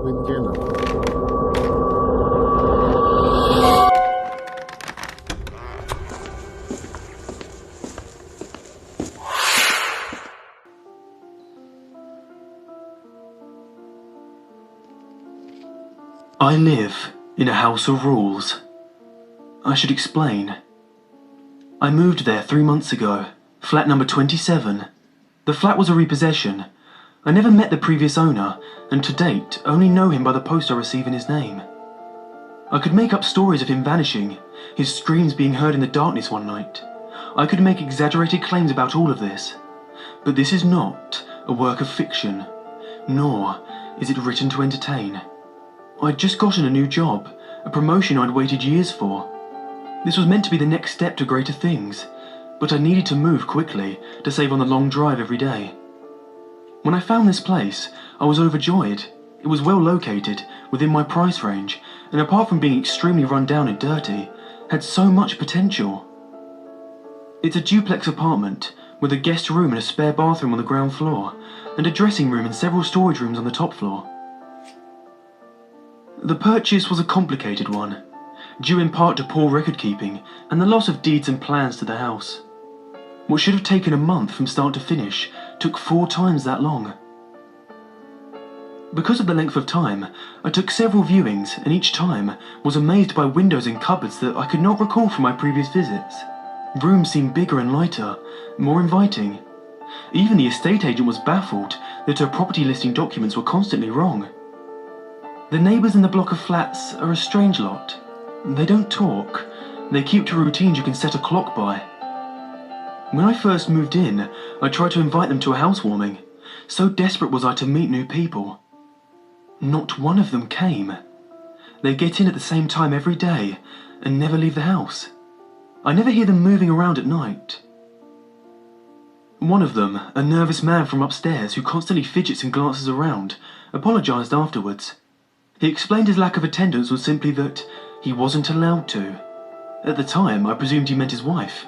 I live in a house of rules. I should explain. I moved there 3 months ago, flat number 27. The flat was a repossession. I never met the previous owner, and to date only know him by the post I receive in his name. I could make up stories of him vanishing, his screams being heard in the darkness one night. I could make exaggerated claims about all of this. But this is not a work of fiction, nor is it written to entertain. I'd just gotten a new job, a promotion I'd waited years for. This was meant to be the next step to greater things, but I needed to move quickly to save on the long drive every day. When I found this place, I was overjoyed. It was well located, within my price range, and apart from being extremely run down and dirty, had so much potential. It's a duplex apartment, with a guest room and a spare bathroom on the ground floor, and a dressing room and several storage rooms on the top floor. The purchase was a complicated one, due in part to poor record keeping and the loss of deeds and plans to the house. What should have taken a month from start to finish took 4 times that long. Because of the length of time, I took several viewings and each time was amazed by windows and cupboards that I could not recall from my previous visits. Rooms seemed bigger and lighter, more inviting. Even the estate agent was baffled that her property listing documents were constantly wrong. The neighbours in the block of flats are a strange lot. They don't talk. They keep to routines you can set a clock by. When I first moved in, I tried to invite them to a housewarming. So desperate was I to meet new people. Not one of them came. They get in at the same time every day and never leave the house. I never hear them moving around at night. One of them, a nervous man from upstairs who constantly fidgets and glances around, apologised afterwards. He explained his lack of attendance was simply that he wasn't allowed to. At the time, I presumed he meant his wife,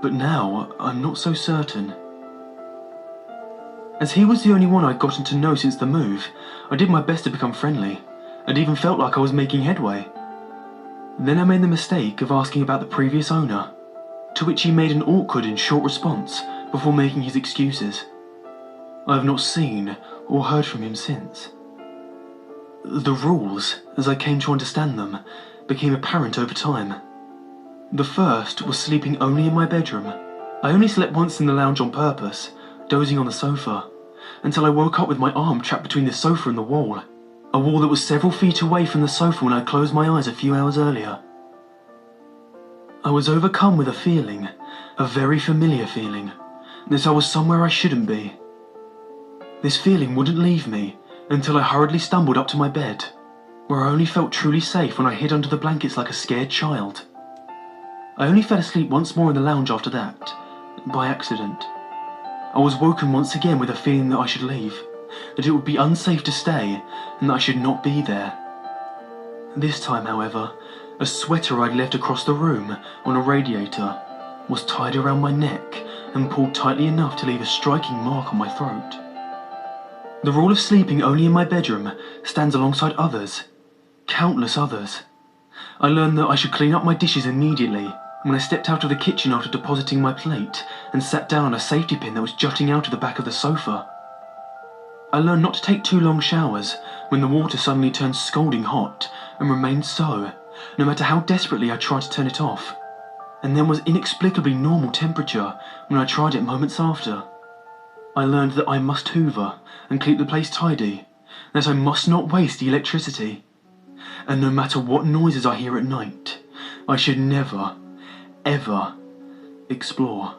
but now I'm not so certain. As he was the only one I'd gotten to know since the move, I did my best to become friendly, and even felt like I was making headway. Then I made the mistake of asking about the previous owner, to which he made an awkward and short response before making his excuses. I have not seen or heard from him since. The rules, as I came to understand them, became apparent over time. The first was sleeping only in my bedroom. I only slept once in the lounge on purpose, dozing on the sofa, until I woke up with my arm trapped between the sofa and the wall, a wall that was several feet away from the sofa when I closed my eyes a few hours earlier. I was overcome with a feeling, a very familiar feeling, that I was somewhere I shouldn't be. This feeling wouldn't leave me until I hurriedly stumbled up to my bed, where I only felt truly safe when I hid under the blankets like a scared child. I only fell asleep once more in the lounge after that, by accident. I was woken once again with a feeling that I should leave, that it would be unsafe to stay, and that I should not be there. This time, however, a sweater I'd left across the room on a radiator was tied around my neck and pulled tightly enough to leave a striking mark on my throat. The rule of sleeping only in my bedroom stands alongside others, countless others. I learned that I should clean up my dishes immediately when I stepped out of the kitchen after depositing my plate and sat down on a safety pin that was jutting out of the back of the sofa. I learned not to take too long showers when the water suddenly turned scalding hot and remained so, no matter how desperately I tried to turn it off, and then was inexplicably normal temperature when I tried it moments after. I learned that I must hoover and keep the place tidy, that I must not waste the electricity, and no matter what noises I hear at night, I should never, ever explore.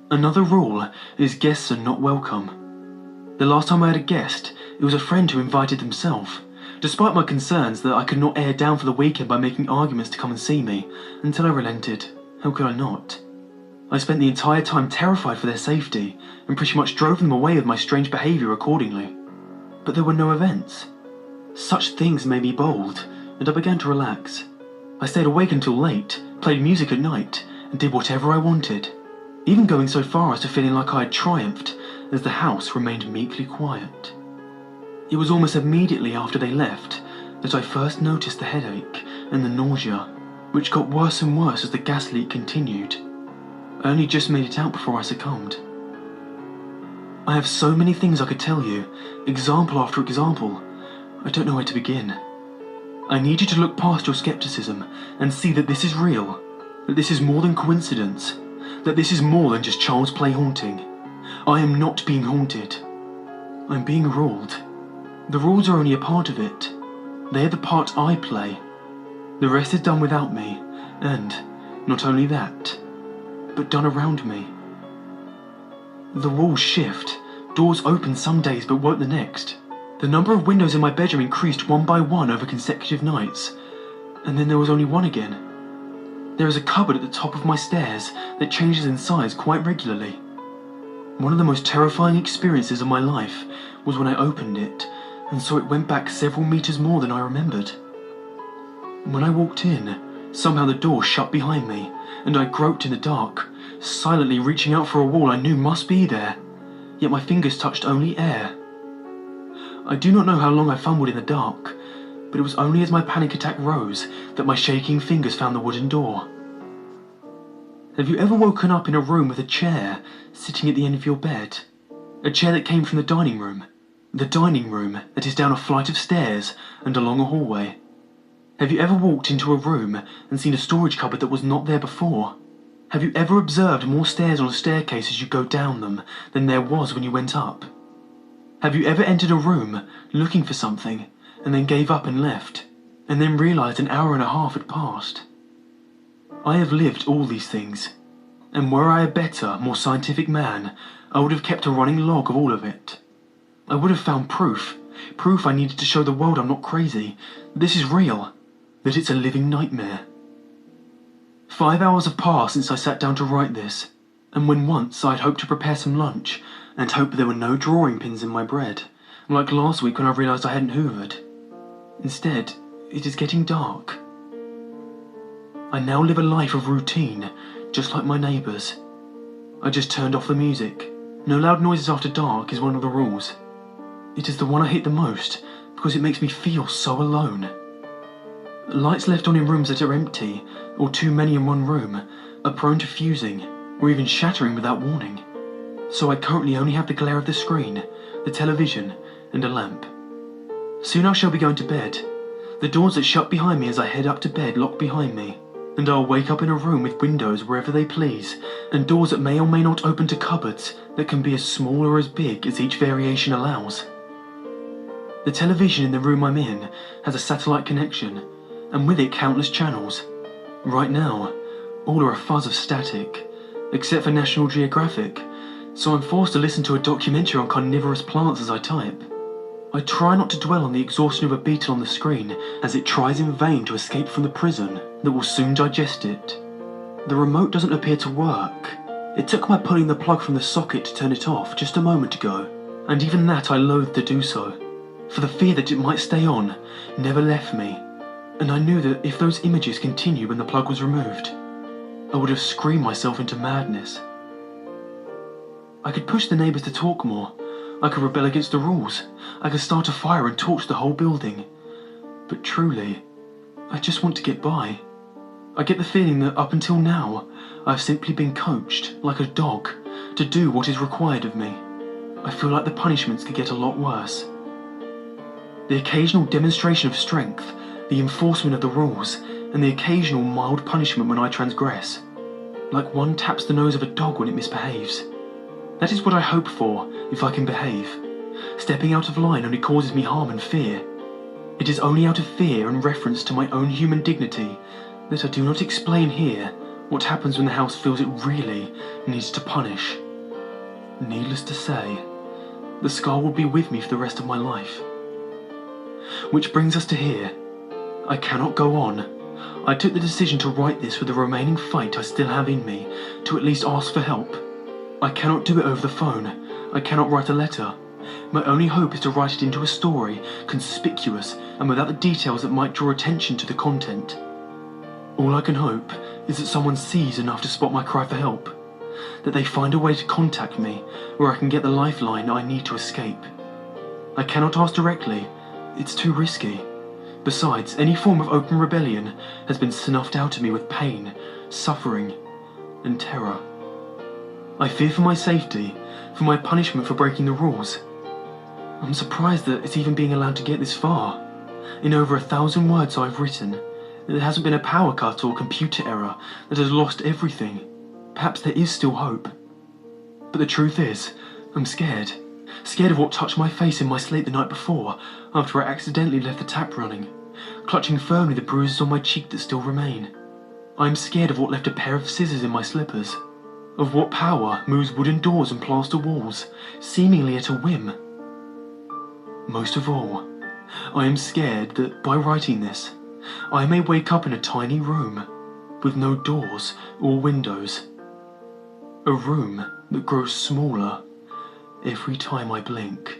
Another rule is guests are not welcome. The last time I had a guest, it was a friend who invited himself, despite my concerns that I could not air down for the weekend by making arguments to come and see me, until I relented. How could I not? I spent the entire time terrified for their safety, and pretty much drove them away with my strange behaviour accordingly. But there were no events. Such things made me bold, and I began to relax. I stayed awake until late, played music at night, and did whatever I wanted, even going so far as to feeling like I had triumphed, as the house remained meekly quiet. It was almost immediately after they left that I first noticed the headache and the nausea, which got worse and worse as the gas leak continued. I only just made it out before I succumbed. I have so many things I could tell you, example after example. I don't know where to begin. I need you to look past your skepticism and see that this is real, that this is more than coincidence, that this is more than just child's play haunting. I am not being haunted. I'm being ruled. The rules are only a part of it. They are the part I play. The rest is done without me, and not only that, but done around me. The walls shift, doors open some days but won't the next. The number of windows in my bedroom increased one by one over consecutive nights, and then there was only one again. There is a cupboard at the top of my stairs that changes in size quite regularly. One of the most terrifying experiences of my life was when I opened it and saw it went back several meters more than I remembered. When I walked in, somehow the door shut behind me, and I groped in the dark, silently reaching out for a wall I knew must be there, yet my fingers touched only air. I do not know how long I fumbled in the dark, but it was only as my panic attack rose that my shaking fingers found the wooden door. Have you ever woken up in a room with a chair sitting at the end of your bed? A chair that came from the dining room. The dining room that is down a flight of stairs and along a hallway. Have you ever walked into a room and seen a storage cupboard that was not there before? Have you ever observed more stairs on a staircase as you go down them than there was when you went up? Have you ever entered a room looking for something and then gave up and left, and then realised an hour and a half had passed? I have lived all these things, and were I a better, more scientific man, I would have kept a running log of all of it. I would have found proof I needed to show the world I'm not crazy, that this is real, that it's a living nightmare. 5 hours have passed since I sat down to write this, and when once I'd hoped to prepare some lunch and hope there were no drawing pins in my bread, like last week when I realised I hadn't hoovered. Instead, it is getting dark. I now live a life of routine, just like my neighbours. I just turned off the music. No loud noises after dark is one of the rules. It is the one I hate the most because it makes me feel so alone. Lights left on in rooms that are empty, or too many in one room, are prone to fusing, or even shattering without warning. So I currently only have the glare of the screen, the television, and a lamp. Soon I shall be going to bed. The doors that shut behind me as I head up to bed lock behind me, and I'll wake up in a room with windows wherever they please, and doors that may or may not open to cupboards that can be as small or as big as each variation allows. The television in the room I'm in has a satellite connection, and with it countless channels. Right now, all are a fuzz of static, except for National Geographic, so I'm forced to listen to a documentary on carnivorous plants as I type. I try not to dwell on the exhaustion of a beetle on the screen as it tries in vain to escape from the prison that will soon digest it. The remote doesn't appear to work. It took my pulling the plug from the socket to turn it off just a moment ago, and even that I loathed to do so, for the fear that it might stay on never left me, and I knew that if those images continued when the plug was removed, I would have screamed myself into madness. I could push the neighbours to talk more. I could rebel against the rules. I could start a fire and torch the whole building. But truly, I just want to get by. I get the feeling that up until now, I've simply been coached, like a dog, to do what is required of me. I feel like the punishments could get a lot worse. The occasional demonstration of strength, the enforcement of the rules, and the occasional mild punishment when I transgress. Like one taps the nose of a dog when it misbehaves. That is what I hope for, if I can behave. Stepping out of line only causes me harm and fear. It is only out of fear and reference to my own human dignity that I do not explain here what happens when the house feels it really needs to punish. Needless to say, the scar will be with me for the rest of my life. Which brings us to here. I cannot go on. I took the decision to write this with the remaining fight I still have in me, to at least ask for help. I cannot do it over the phone. I cannot write a letter. My only hope is to write it into a story, conspicuous and without the details that might draw attention to the content. All I can hope is that someone sees enough to spot my cry for help, that they find a way to contact me where I can get the lifeline I need to escape. I cannot ask directly. It's too risky. Besides, any form of open rebellion has been snuffed out of me with pain, suffering, and terror. I fear for my safety, for my punishment for breaking the rules. I'm surprised that it's even being allowed to get this far. In over 1,000 words I've written, there hasn't been a power cut or computer error that has lost everything. Perhaps there is still hope. But the truth is, I'm scared. Scared of what touched my face in my sleep the night before, after I accidentally left the tap running, clutching firmly the bruises on my cheek that still remain. I'm scared of what left a pair of scissors in my slippers, of what power moves wooden doors and plaster walls, seemingly at a whim. Most of all, I am scared that by writing this, I may wake up in a tiny room, with no doors or windows. A room that grows smaller every time I blink.